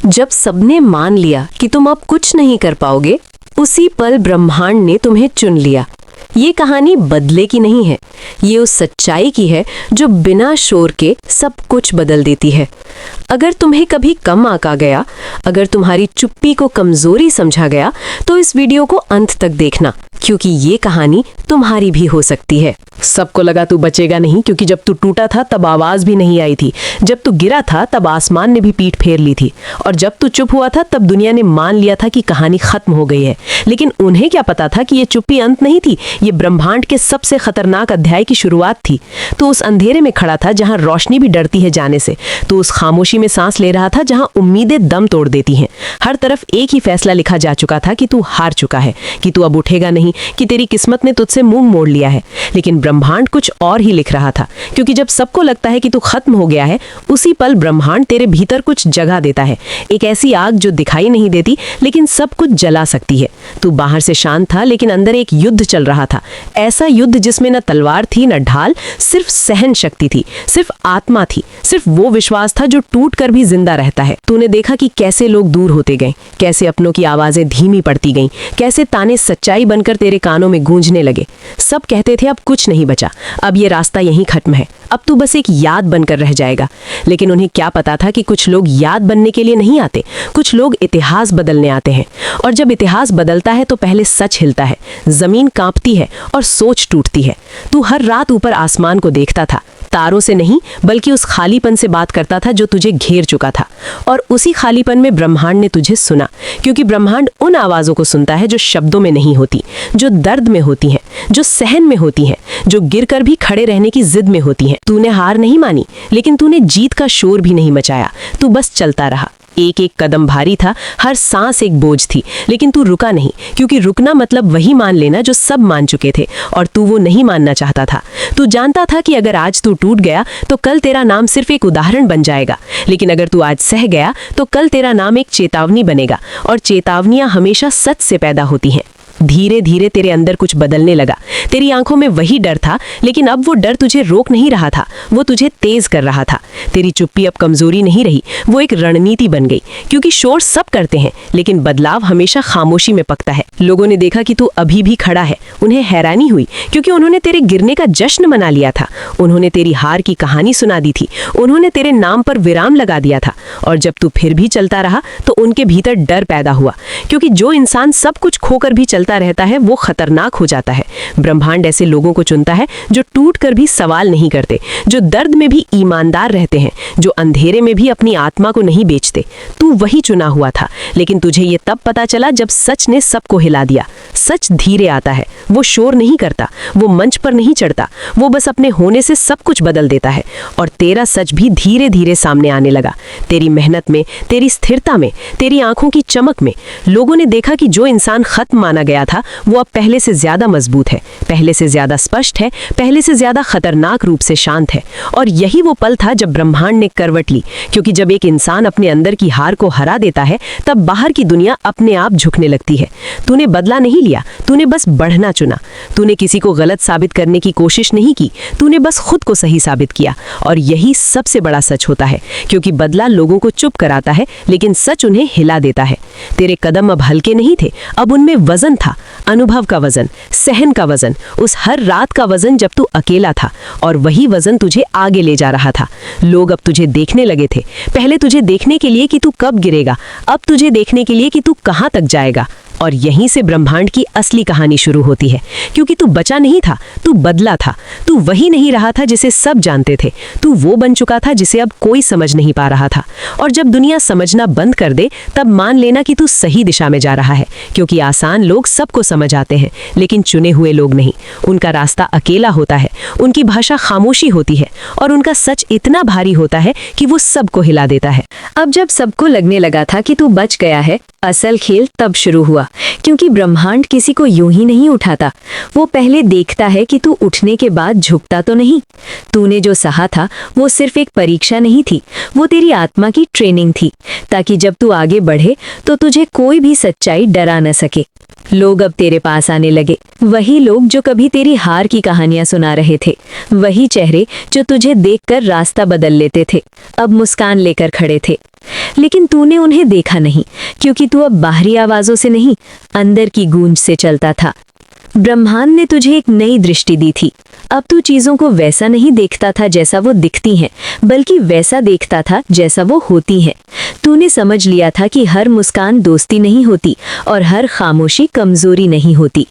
जब सबने मान लिया कि तुम अब कुछ नहीं कर पाओगे, उसी पल ब्रह्मांड ने तुम्हें चुन लिया। ये कहानी बदले की नहीं है, ये उस सच्चाई की है जो बिना शोर के सब कुछ बदल देती है। अगर तुम्हें कभी कम आंका गया, अगर तुम्हारी चुप्पी को कमजोरी समझा गया, तो इस वीडियो को अंत तक देखना, क्योंकि ये कहानी तुम्हारी भी हो सकती है। सबको लगा तू बचेगा नहीं, क्योंकि जब तू टूटा था तब आवाज भी नहीं आई थी, जब तू गिरा था तब आसमान ने भी पीठ फेर ली थी, और जब तू चुप हुआ था तब दुनिया ने मान लिया था कि कहानी खत्म हो गई है। लेकिन उन्हें क्या पता था कि ये चुप्पी अंत नहीं थी, ये ब्रह्मांड के सबसे खतरनाक अध्याय की शुरुआत थी। तो उस अंधेरे में खड़ा था जहां रोशनी भी डरती है जाने से, तो उस खामोशी में सांस ले रहा था जहां उम्मीदें दम तोड़ देती हैं। हर तरफ एक ही फैसला लिखा जा चुका था कि तू हार चुका है, कि तू अब उठेगा नहीं, कि तेरी किस्मत ने तुझसे मुंह मोड़ लिया है। लेकिन ब्रह्मांड कुछ और ही लिख रहा था, क्योंकि जब सबको लगता है कि तू खत्म हो गया है, उसी पल ब्रह्मांड तेरे भीतर कुछ जगा देता है। एक ऐसी आग जो दिखाई नहीं देती लेकिन सब कुछ जला सकती है। तू बाहर से शांत था, लेकिन अंदर एक युद्ध चल रहा था। ऐसा युद्ध जिसमें न तलवार थी न ढाल, सिर्फ सहन शक्ति थी, सिर्फ आत्मा थी, सिर्फ वो विश्वास था जो टूट कर भी जिंदा रहता है। तूने देखा कि कैसे लोग दूर होते गए, कैसे अपनों की आवाजें धीमी पड़ती गईं, कैसे ताने सच्चाई बनकर तेरे कानों में गूंजने लगे। सब कहते थे अब कुछ नहीं बचा, अब ये रास्ता यहीं खत्म है, अब तू बस एक याद बनकर रह जाएगा। लेकिन उन्हें क्या पता था कि कुछ लोग याद बनने के लिए नहीं आते, कुछ लोग इतिहास बदलने आते हैं। और जब इतिहास बदलता है तो पहले सच हिलता है, जमीन कांपती है और सोच टूटती है। तू हर रात ऊपर आसमान को देखता था, तारों से नहीं बल्कि उस खालीपन से बात करता था जो तुझे घेर चुका था। और उसी खालीपन में ब्रह्मांड ने तुझे सुना, क्योंकि ब्रह्मांड उन आवाजों को सुनता है जो शब्दों में नहीं होती, जो दर्द में होती हैं, जो सहन में होती हैं, जो गिरकर भी खड़े रहने की जिद में होती हैं। तूने हार नहीं मानी, लेकिन तूने जीत का शोर भी नहीं मचाया, तू बस चलता रहा। एक एक कदम भारी था, हर सांस एक बोझ थी, लेकिन तू रुका नहीं, क्योंकि रुकना मतलब वही मान लेना जो सब मान चुके थे, और तू वो नहीं मानना चाहता था। तू जानता था कि अगर आज तू टूट गया तो कल तेरा नाम सिर्फ एक उदाहरण बन जाएगा, लेकिन अगर तू आज सह गया तो कल तेरा नाम एक चेतावनी बनेगा, और चेतावनियां हमेशा सच से पैदा होती हैं। धीरे धीरे तेरे अंदर कुछ बदलने लगा। तेरी आंखों में वही डर था, लेकिन अब वो डर तुझे रोक नहीं रहा था, वो तुझे तेज कर रहा था। तेरी चुप्पी अब कमजोरी नहीं रही, वो एक रणनीति बन गई, क्योंकि शोर सब करते हैं लेकिन बदलाव हमेशा खामोशी में पकता है। लोगों ने देखा कि तू अभी भी खड़ा है, उन्हें हैरानी हुई, क्योंकि उन्होंने तेरे गिरने का जश्न मना लिया था, उन्होंने तेरी हार की कहानी सुना दी थी, उन्होंने तेरे नाम पर विराम लगा दिया था। और जब तू फिर भी चलता रहा तो उनके भीतर डर पैदा हुआ, क्योंकि जो इंसान सब कुछ खोकर भी चलता रहता है वो खतरनाक हो जाता है। ब्रह्मांड ऐसे लोगों को चुनता है जो टूट कर भी सवाल नहीं करते, जो दर्द में भी ईमानदार रहते हैं, जो अंधेरे में भी अपनी आत्मा को नहीं बेचते। तू वही चुना हुआ था, लेकिन तुझे ये तब पता चला जब सच ने सबको हिला दिया। सच धीरे आता है, वो शोर नहीं करता, वो मंच पर नहीं चढ़ता, वो बस अपने होने से सब कुछ बदल देता है। और तेरा सच भी धीरे धीरे सामने आने लगा। तेरी मेहनत में, तेरी स्थिरता में, तेरी आंखों की चमक में लोगों ने देखा कि जो इंसान खत्म माना गया था वो अब पहले से ज्यादा मजबूत है, पहले से ज्यादा स्पष्ट है, पहले से ज्यादा खतरनाक रूप से शांत है। और यही वो पल था जब ब्रह्मांड ने करवट ली, क्योंकि जब एक इंसान अपने अंदर की हार को हरा देता है तब बाहर की दुनिया अपने आप झुकने लगती है। तूने बदला नहीं लिया, तूने बस बढ़ना चुना। तूने किसी को गलत साबित करने की कोशिश नहीं की, तूने बस खुद को सही साबित किया। और यही सबसे बड़ा सच होता है, क्योंकि बदला लोगों को चुप कराता है, लेकिन सच उन्हें हिला देता है। तेरे कदम अब हल्के नहीं थे, अब उनमें वजन था, अनुभव का वजन, सहन का वजन, उस हर रात का वजन जब तू अकेला था, और वही वजन तुझे आगे ले जा रहा था। लोग अब तुझे देखने लगे थे, पहले तुझे देखने के लिए कि तू कब गिरेगा, अब तुझे देखने के लिए कि तू कहां तक जाएगा। और यहीं से ब्रह्मांड की असली कहानी शुरू होती है, क्योंकि तू बचा नहीं था, तू बदला था। तू वही नहीं रहा था जिसे सब जानते थे, तू वो बन चुका था जिसे अब कोई समझ नहीं पा रहा था। और जब दुनिया समझना बंद कर दे तब मान लेना कि तू सही दिशा में जा रहा है, क्योंकि आसान लोग सबको समझ आते हैं, लेकिन चुने हुए लोग नहीं। उनका रास्ता अकेला होता है, उनकी भाषा खामोशी होती है, और उनका सच इतना भारी होता है कि वो सबको हिला देता है। अब जब सबको लगने लगा था कि तू बच गया है, असल खेल तब शुरू हुआ, क्योंकि ब्रह्मांड किसी को यूं ही नहीं उठाता। वो पहले देखता है कि तू उठने के बाद झुकता तो नहीं। तूने जो सहा था वो सिर्फ एक परीक्षा नहीं थी, वो तेरी आत्मा की ट्रेनिंग थी, ताकि जब तू आगे बढ़े तो तुझे कोई भी सच्चाई डरा न सके। लोग अब तेरे पास आने लगे, वही लोग जो कभी तेरी हार की कहानियां सुना रहे थे, वही चेहरे जो तुझे देखकर रास्ता बदल लेते थे, अब मुस्कान लेकर खड़े थे। लेकिन तूने उन्हें देखा नहीं, क्योंकि तू अब बाहरी आवाजों से नहीं, अंदर की गूंज से चलता था। ब्रह्मांड ने तुझे एक नई दृष्टि दी थी। अब तू चीजों को वैसा नहीं देखता था जैसा वो दिखती हैं, बल्कि वैसा देखता था जैसा वो होती हैं। तूने समझ लिया था कि हर मुस्कान दोस्ती नहीं होती और हर खामोशी कमजोरी नहीं होती।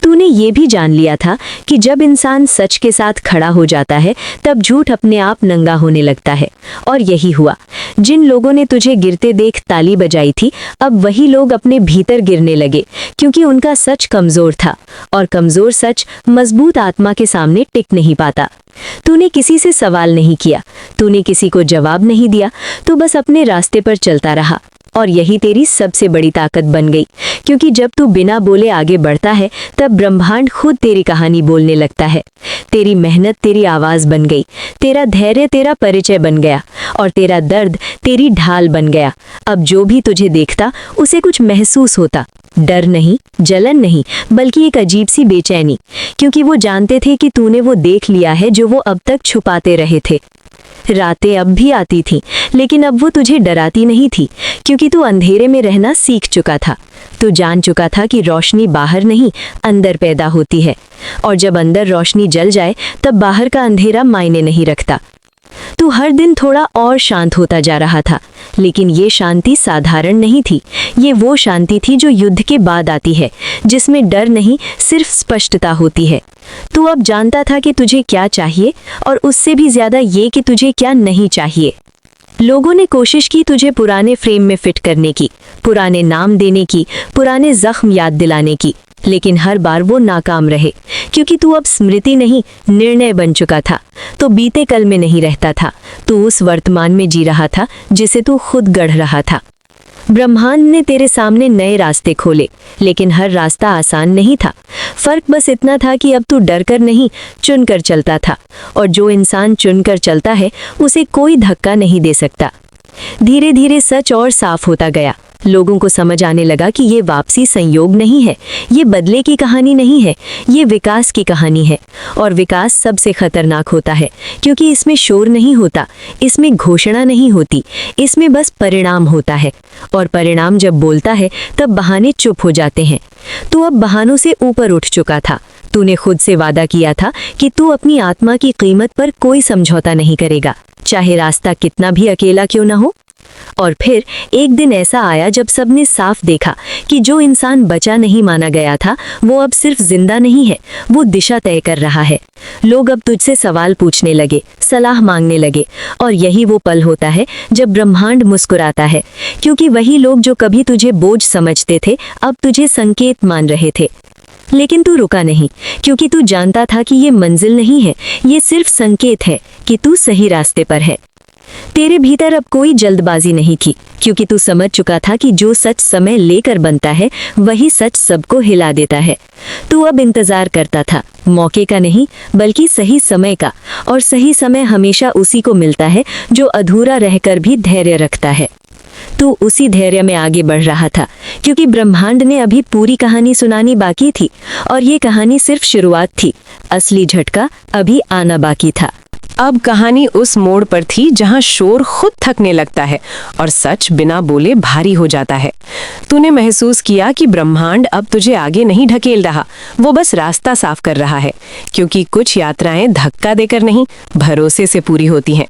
तूने ये भी जान लिया था कि जब इंसान सच के साथ खड़ा हो जाता है, तब झूठ अपने आप नंगा होने लगता है। और यही हुआ। जिन लोगों ने तुझे गिरते देख ताली बजाई थी, अब वही लोग अपने भीतर गिरने लगे, क्योंकि उनका सच कमजोर था, और कमजोर सच मजबूत आत्मा के सामने टिक नहीं पाता। तूने किसी से सवाल नहीं किया, तूने किसी को जवाब नहीं दिया, तू बस अपने रास्ते पर चलता रहा। और यही तेरी सबसे बड़ी ताकत बन गई, क्योंकि जब तू बिना बोले आगे बढ़ता है, तब ब्रह्मांड खुद तेरी कहानी बोलने लगता है। तेरी मेहनत तेरी आवाज बन गई, तेरा धैर्य तेरा परिचय बन गया, और तेरा दर्द तेरी ढाल बन गया। अब जो भी तुझे देखता, उसे कुछ महसूस होता। डर नहीं, जलन नहीं, बल्कि एक अजीब सी बेचैनी, क्योंकि वो जानते थे कि तूने वो देख लिया है जो वो अब तक छुपाते रहे थे। रातें अब भी आती थीं, लेकिन अब वो तुझे डराती नहीं थी, क्योंकि तू अंधेरे में रहना सीख चुका था। तू जान चुका था कि रोशनी बाहर नहीं, अंदर पैदा होती है, और जब अंदर रोशनी जल जाए, तब बाहर का अंधेरा मायने नहीं रखता। तू हर दिन थोड़ा और शांत होता जा रहा था, लेकिन ये शांति साधारण नहीं थी। ये वो शांति थी जो युद्ध के बाद आती है, जिसमें डर नहीं, सिर्फ स्पष्टता होती है। तू अब जानता था कि तुझे क्या चाहिए, और उससे भी ज्यादा ये कि तुझे क्या नहीं चाहिए। लोगों ने कोशिश की तुझे पुराने फ्रेम में फिट करने की, पुराने नाम देने की, पुराने जख्म याद दिलाने की, लेकिन हर बार वो नाकाम रहे, क्योंकि तू अब स्मृति नहीं, निर्णय बन चुका था। तो बीते कल में नहीं रहता था, तू उस वर्तमान में जी रहा था जिसे तू खुद गढ़ रहा था। ब्रह्मांड ने तेरे सामने नए रास्ते खोले, लेकिन हर रास्ता आसान नहीं था। फर्क बस इतना था कि अब तू डर कर नहीं, चुनकर चलता था, और जो इंसान चुनकर चलता है, उसे कोई धक्का नहीं दे सकता। धीरे धीरे सच और साफ होता गया। लोगों को समझ आने लगा कि ये वापसी संयोग नहीं है, ये बदले की कहानी नहीं है, ये विकास की कहानी है। और विकास सबसे खतरनाक होता है, क्योंकि इसमें शोर नहीं होता, इसमें घोषणा नहीं होती, इसमें बस परिणाम होता है। और परिणाम जब बोलता है, तब बहाने चुप हो जाते हैं। तू अब बहानों से ऊपर उठ चुका था। तूने खुद से वादा किया था कि तू अपनी आत्मा की कीमत पर कोई समझौता नहीं करेगा, चाहे रास्ता कितना भी अकेला क्यों ना हो। और फिर एक दिन ऐसा आया जब सबने साफ देखा कि जो इंसान बचा नहीं माना गया था, वो अब सिर्फ जिंदा नहीं है, वो दिशा तय कर रहा है। लोग अब तुझसे सवाल पूछने लगे, सलाह मांगने लगे, और यही वो पल होता है जब ब्रह्मांड मुस्कुराता है, क्योंकि वही लोग जो कभी तुझे बोझ समझते थे, अब तुझे संकेत मान रहे थे। लेकिन तू रुका नहीं, क्योंकि तू जानता था कि ये मंजिल नहीं है, ये सिर्फ संकेत है कि तू सही रास्ते पर है। तेरे भीतर अब कोई जल्दबाजी नहीं थी, क्योंकि तू समझ चुका था कि जो सच समय लेकर बनता है, वही सच सबको हिला देता है। तू अब इंतजार करता था, मौके का नहीं, बल्कि सही समय का, और सही समय हमेशा उसी को मिलता है जो अधूरा रहकर भी धैर्य रखता है। तू उसी धैर्य में आगे बढ़ रहा था, क्योंकि ब्रह्मांड ने अभी पूरी कहानी सुनानी बाकी थी, और ये कहानी सिर्फ शुरुआत थी। असली झटका अभी आना बाकी था। अब कहानी उस मोड़ पर थी जहां शोर खुद थकने लगता है और सच बिना बोले भारी हो जाता है। तूने महसूस किया कि ब्रह्मांड अब तुझे आगे नहीं ढकेल रहा, वो बस रास्ता साफ कर रहा है, क्योंकि कुछ यात्राएं धक्का देकर नहीं, भरोसे से पूरी होती हैं।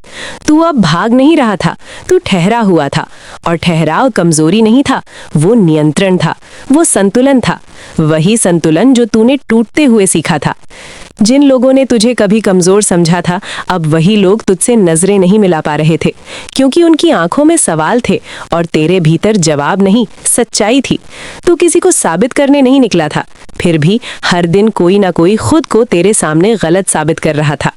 तू अब भाग नहीं रहा था, तू ठहरा हुआ था, और ठहराव कमजोरी नहीं था, वो नियंत्रण था, वो संतुलन था, वही संतुलन जो तूने टूटते हुए सीखा था। जिन लोगों ने तुझे कभी कमजोर समझा था, अब वही लोग तुझसे नजरें नहीं मिला पा रहे थे, क्योंकि उनकी आंखों में सवाल थे और तेरे भीतर जवाब नहीं, सच्चाई थी। तू किसी को साबित करने नहीं निकला था, फिर भी हर दिन कोई ना कोई खुद को तेरे सामने गलत साबित कर रहा था।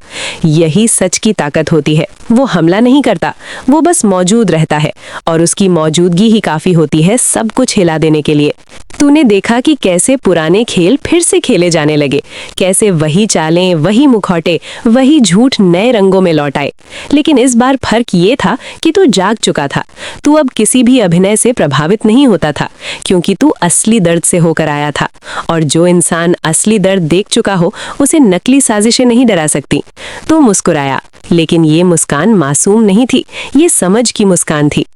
यही सच की ताकत होती है, वो हमला नहीं करता, वो बस मौजूद रहता है, और उसकी मौजूदगी ही काफी होती है सब कुछ हिला देने के लिए। तूने देखा कि कैसे पुराने खेल फिर से खेले जाने लगे, कैसे वही चालें, वही मुखौटे, वही झूठ नए रंगों में लौट आए। लेकिन इस बार फर्क ये था कि तू जाग चुका था। तू अब किसी भी अभिनय से प्रभावित नहीं होता था, क्योंकि तू असली दर्द से होकर आया था, और जो इंसान असली दर्द देख चुका हो, उसे नकली साजिशें नहीं डरा सकती। तू मुस्कुराया, लेकिन ये मुस्कान मासूम नहीं थी, ये समझ की मुस्कान थी।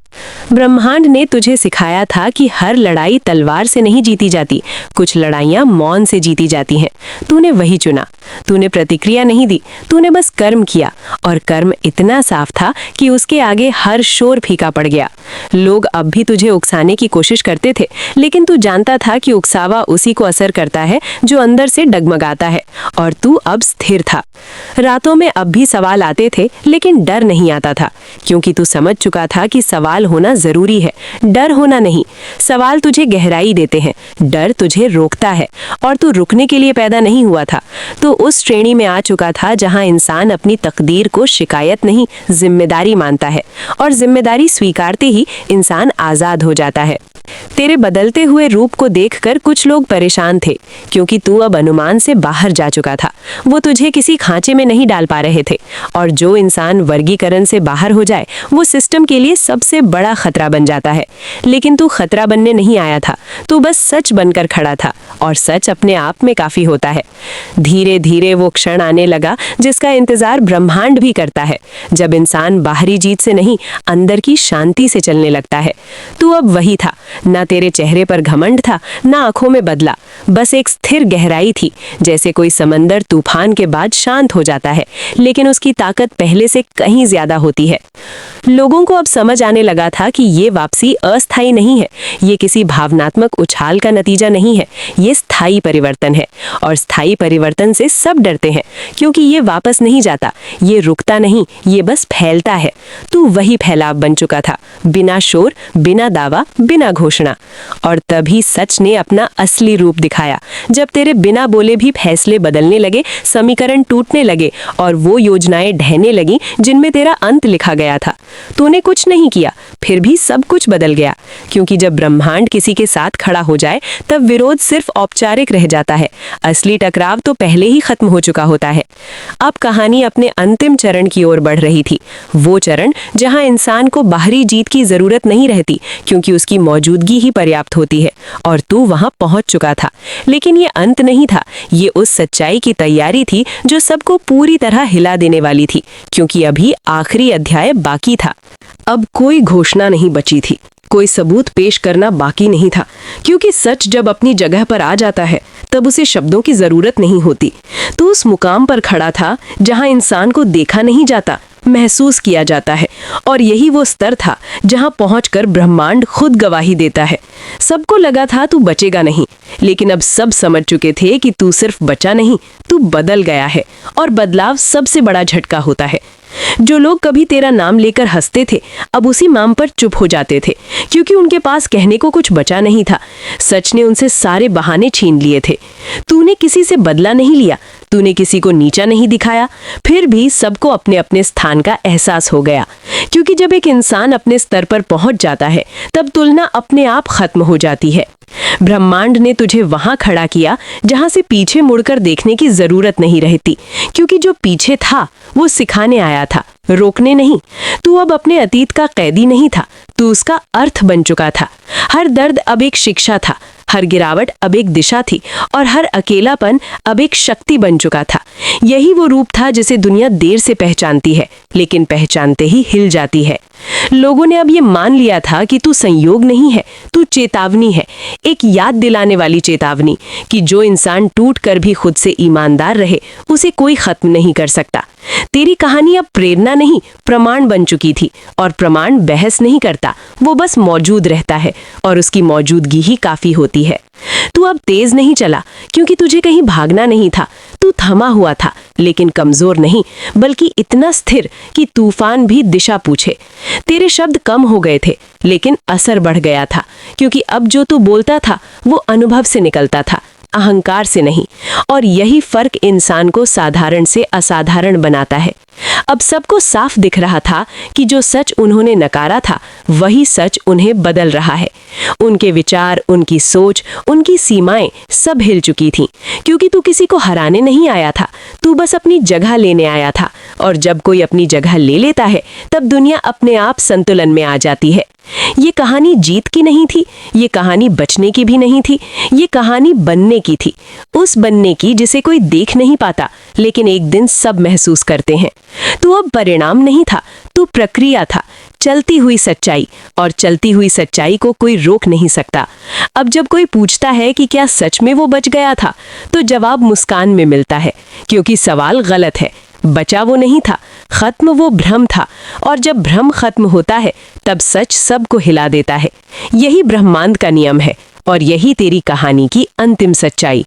ब्रह्मांड ने तुझे सिखाया था कि हर लड़ाई तलवार से नहीं जीती जाती, कुछ लड़ाइयां मौन से जीती जाती हैं। तूने वही चुना। तूने प्रतिक्रिया नहीं दी, तूने बस कर्म किया, और कर्म इतना साफ था कि उसके आगे हर शोर फीका पड़ गया। लोग अब भी तुझे उकसाने की कोशिश करते थे, लेकिन तू जानता था कि उकसावा उसी को असर करता है जो अंदर से डगमगाता है, और तू अब स्थिर था। रातों में अब भी सवाल आते थे, लेकिन डर नहीं आता था, क्योंकि तू समझ चुका था कि सवाल होना जरूरी है, डर होना नहीं। सवाल तुझे गहराई देते हैं, डर तुझे रोकता है, और तू रुकने के लिए पैदा नहीं हुआ था। तो उस श्रेणी में आ चुका था जहां इंसान अपनी तकदीर को शिकायत नहीं, जिम्मेदारी मानता है, और जिम्मेदारी स्वीकारते ही इंसान आजाद हो जाता है। तेरे बदलते हुए रूप को देखकर कुछ लोग परेशान थे, क्योंकि तू अब अनुमान से बाहर जा चुका था। वो तुझे किसी खांचे में नहीं डाल पा रहे थे, और जो इंसान वर्गीकरण से बाहर हो जाए वो सिस्टम के लिए सबसे बड़ा खतरा बन जाता है। लेकिन तू खतरा बनने नहीं आया था, तू बस सच बनकर खड़ा था, और सच अपने आप में काफी होता है। धीरे धीरे वो क्षण आने लगा जिसका इंतजार ब्रह्मांड भी करता है, जब इंसान बाहरी जीत से नहीं, अंदर की शांति से चलने लगता है। तू अब वही था, ना तेरे चेहरे पर घमंड था, ना आंखों में बदला, बस एक स्थिर गहराई थी, जैसे कोई समंदर तूफान के बाद शांत हो जाता है, लेकिन उसकी ताकत पहले से कहीं ज्यादा होती है। लोगों को अब समझ आने लगा था कि ये वापसी अस्थायी नहीं है, ये किसी भावनात्मक उछाल का नतीजा नहीं है, ये स्थायी परिवर्तन है, और स्थायी परिवर्तन से सब डरते हैं, क्योंकि ये वापस नहीं जाता, ये रुकता नहीं, ये बस फैलता है। तू वही फैलाव बन चुका था, बिना शोर, बिना दावा, बिना घोषणा। और तभी सच ने अपना असली रूप दिखाया, जब तेरे बिना बोले भी फैसले बदलने लगे, समीकरण टूटने लगे, और वो योजनाएं ढहने लगी जिनमें तेरा अंत लिखा गया था। तूने कुछ नहीं किया, फिर भी सब कुछ बदल गया, क्योंकि जब ब्रह्मांड किसी के साथ खड़ा हो जाए तब विरोध सिर्फ औपचारिक रह जाता है, असली टकराव तो पहले ही खत्म हो चुका होता है। अब कहानी अपने अंतिम चरण की ओर बढ़ रही थी, वो चरण जहां इंसान को बाहरी जीत की जरूरत नहीं रहती, क्योंकि उसकी मौजूदगी ही पर्याप्त होती है, और तू वहां पहुंच चुका था। लेकिन ये अंत नहीं था, ये उस सच्चाई की तैयारी थी जो सबको पूरी तरह हिला देने वाली थी, क्योंकि अभी आखिरी अध्याय बाकी था। अब कोई घोषणा नहीं बची थी, कोई सबूत पेश करना बाकी नहीं था, क्योंकि सच जब अपनी जगह पर आ जाता है तब उसे शब्दों की जरूरत नहीं होती। तो उस मुकाम पर खड़ा था जहां इंसान को देखा नहीं जाता, महसूस किया जाता है, और यही वो स्तर था जहां पहुंचकर ब्रह्मांड खुद गवाही देता है। सबको लगा था तू बचेगा नहीं, लेकिन अब सब समझ चुके थे कि तू सिर्फ बचा नहीं, तू बदल गया है, और बदलाव सबसे बड़ा झटका होता है। जो लोग कभी तेरा नाम लेकर हंसते थे, अब उसी नाम पर चुप हो जाते थे, क्योंकि उनके पास कहने को कुछ बचा नहीं था। सच ने उनसे सारे बहाने छीन लिए थे। तूने किसी से बदला नहीं लिया, तूने किसी को नीचा नहीं दिखाया, फिर भी सबको अपने अपने स्थान का एहसास हो गया, क्योंकि जब एक इंसान अपने स्तर पर पहुंच जाता है तब तुलना अपने आप खत्म हो जाती है। ब्रह्मांड ने तुझे वहां खड़ा किया जहां से पीछे मुड़कर देखने की जरूरत नहीं रहती, क्योंकि जो पीछे था वो सिखाने आया था, रोकने नहीं। तू अब अपने अतीत का कैदी नहीं था, तू उसका अर्थ बन चुका था। हर दर्द अब एक शिक्षा था, हर गिरावट अब एक दिशा थी, और हर अकेलापन अब एक शक्ति बन चुका था। यही वो रूप था जिसे दुनिया देर से पहचानती है, लेकिन पहचानते ही हिल जाती है। लोगों ने अब ये मान लिया था कि तू संयोग नहीं है, तू चेतावनी है, एक याद दिलाने वाली चेतावनी कि जो इंसान टूट कर भी खुद से ईमानदार रहे, उसे कोई खत्म नहीं कर सकता। तेरी कहानी अब प्रेरणा नहीं, प्रमाण बन चुकी थी, और प्रमाण बहस नहीं करता, वो बस मौजूद रहता है, और उसकी मौजूदगी ही काफी होती है। तू अब तेज नहीं चला, क्योंकि तुझे कहीं भागना नहीं था। तू थमा हुआ था, लेकिन कमजोर नहीं, बल्कि इतना स्थिर कि तूफान भी दिशा पूछे। तेरे शब्द कम हो गए थे, लेकिन असर बढ़ गया था, क्योंकि अब जो तू बोलता था वो अनुभव से निकलता था, अहंकार से नहीं। और यही फर्क इंसान को साधारण से असाधारण बनाता है। अब सबको साफ दिख रहा था कि जो सच उन्होंने नकारा था वही सच उन्हें बदल रहा है। उनके विचार, उनकी सोच, उनकी सीमाएं सब हिल चुकी थीं, क्योंकि तू किसी को हराने नहीं आया था, तू बस अपनी जगह लेने आया था। और जब कोई अपनी जगह ले लेता है तब दुनिया अपने आप संतुलन में आ जाती है। ये कहानी जीत की नहीं थी, ये कहानी बचने की भी नहीं थी, ये कहानी बनने की थी। उस बनने की जिसे कोई देख नहीं पाता, लेकिन एक दिन सब महसूस करते हैं। तू अब परिणाम नहीं था, तू प्रक्रिया था। चलती हुई सच्चाई, और चलती हुई सच्चाई को कोई रोक नहीं सकता। अब जब कोई पूछता है कि क्या सच में वो बच गया था, तो जवाब मुस्कान में मिलता है, क्योंकि सवाल गलत है। बचा वो नहीं था, खत्म वो भ्रम था, और जब भ्रम खत्म होता है तब सच सबको हिला देता है। यही ब्रह्मांड का नियम है, और यही तेरी कहानी की अंतिम सच्चाई।